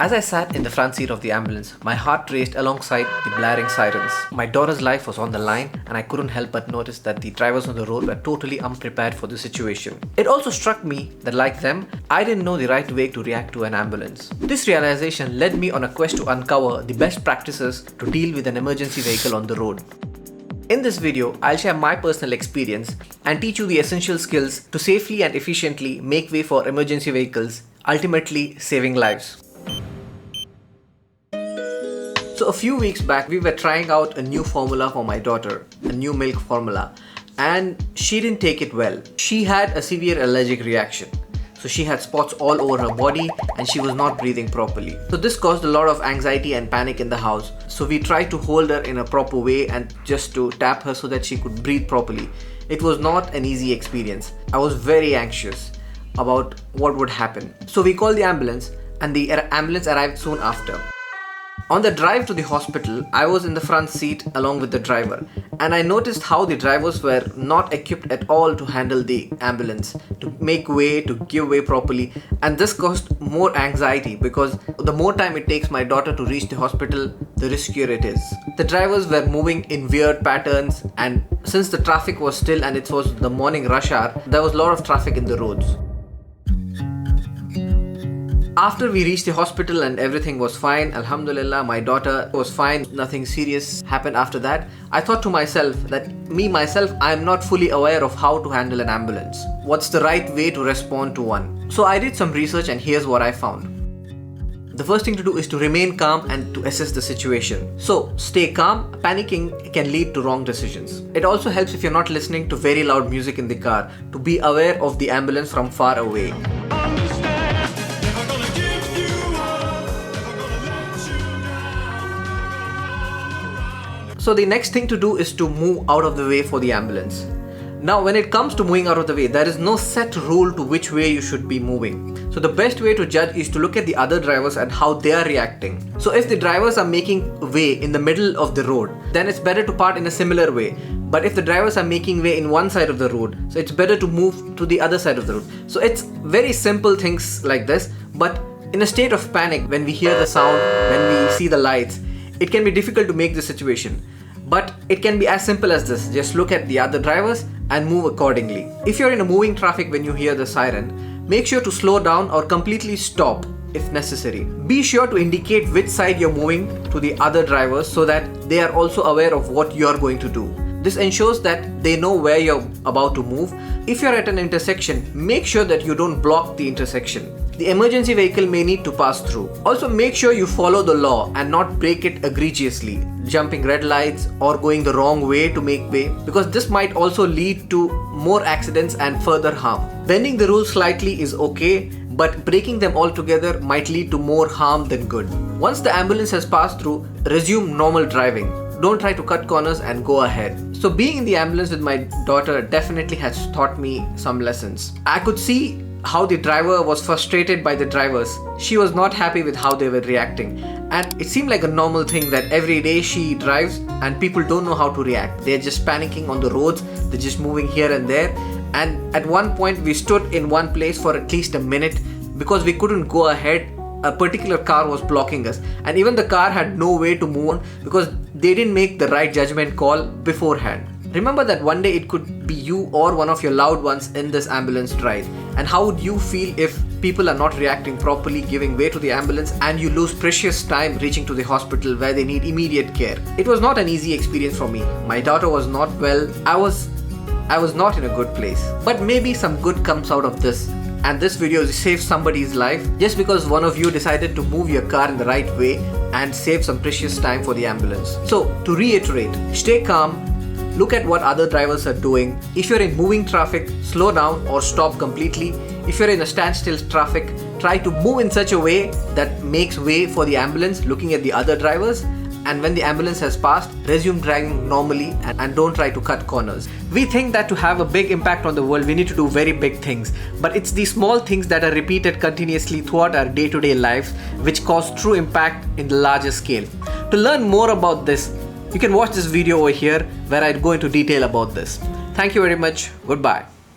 As I sat in the front seat of the ambulance, my heart raced alongside the blaring sirens. My daughter's life was on the line, and I couldn't help but notice that the drivers on the road were totally unprepared for the situation. It also struck me that, like them, I didn't know the right way to react to an ambulance. This realization led me on a quest to uncover the best practices to deal with an emergency vehicle on the road. In this video, I'll share my personal experience and teach you the essential skills to safely and efficiently make way for emergency vehicles, ultimately saving lives. So a few weeks back, we were trying out a new formula for my daughter, a new milk formula, and she didn't take it well. She had a severe allergic reaction. So she had spots all over her body and she was not breathing properly. So this caused a lot of anxiety and panic in the house. So we tried to hold her in a proper way and just to tap her so that she could breathe properly. It was not an easy experience. I was very anxious about what would happen. So we called the ambulance and the ambulance arrived soon after. On the drive to the hospital, I was in the front seat along with the driver, and I noticed how the drivers were not equipped at all to handle the ambulance, to make way, to give way properly, and this caused more anxiety because the more time it takes my daughter to reach the hospital, the riskier it is. The drivers were moving in weird patterns, and since the traffic was still and it was the morning rush hour, there was a lot of traffic in the roads. After we reached the hospital and everything was fine, Alhamdulillah, my daughter was fine, nothing serious happened after that. I thought to myself that I am not fully aware of how to handle an ambulance. What's the right way to respond to one? So I did some research and here's what I found. The first thing to do is to remain calm and to assess the situation. So stay calm. Panicking can lead to wrong decisions. It also helps if you're not listening to very loud music in the car to be aware of the ambulance from far away. So the next thing to do is to move out of the way for the ambulance. Now when it comes to moving out of the way, there is no set rule to which way you should be moving. So the best way to judge is to look at the other drivers and how they are reacting. So if the drivers are making way in the middle of the road, then it's better to part in a similar way. But if the drivers are making way in one side of the road, so it's better to move to the other side of the road. So it's very simple things like this, but in a state of panic, when we hear the sound, when we see the lights, it can be difficult to make the situation. But it can be as simple as this. Just look at the other drivers and move accordingly. If you're in a moving traffic when you hear the siren, make sure to slow down or completely stop if necessary. Be sure to indicate which side you're moving to the other drivers so that they are also aware of what you're going to do. This ensures that they know where you're about to move. If you're at an intersection, make sure that you don't block the intersection. The emergency vehicle may need to pass through. Also make sure you follow the law and not break it egregiously, jumping red lights or going the wrong way to make way, because this might also lead to more accidents and further harm. Bending the rules slightly is okay, but breaking them altogether might lead to more harm than good. Once the ambulance has passed through, resume normal driving. Don't try to cut corners and go ahead. So being in the ambulance with my daughter definitely has taught me some lessons. I could see how the driver was frustrated by the drivers. She was not happy with how they were reacting. And it seemed like a normal thing that every day she drives and people don't know how to react. They're just panicking on the roads. They're just moving here and there. And at one point we stood in one place for at least a minute because we couldn't go ahead. A particular car was blocking us, and even the car had no way to move on because they didn't make the right judgment call beforehand. Remember that one day it could be you or one of your loved ones in this ambulance ride. And how would you feel if people are not reacting properly, giving way to the ambulance, and you lose precious time reaching to the hospital where they need immediate care? It was not an easy experience for me. My daughter was not well. I was not in a good place. But maybe some good comes out of this. And this video saves somebody's life just because one of you decided to move your car in the right way and save some precious time for the ambulance. So to reiterate, stay calm, look at what other drivers are doing. If you're in moving traffic, slow down or stop completely. If you're in a standstill traffic, try to move in such a way that makes way for the ambulance, looking at the other drivers. And when the ambulance has passed, resume driving normally and don't try to cut corners. We think that to have a big impact on the world, we need to do very big things. But it's the small things that are repeated continuously throughout our day-to-day lives which cause true impact in the larger scale. To learn more about this, you can watch this video over here where I go into detail about this. Thank you very much. Goodbye.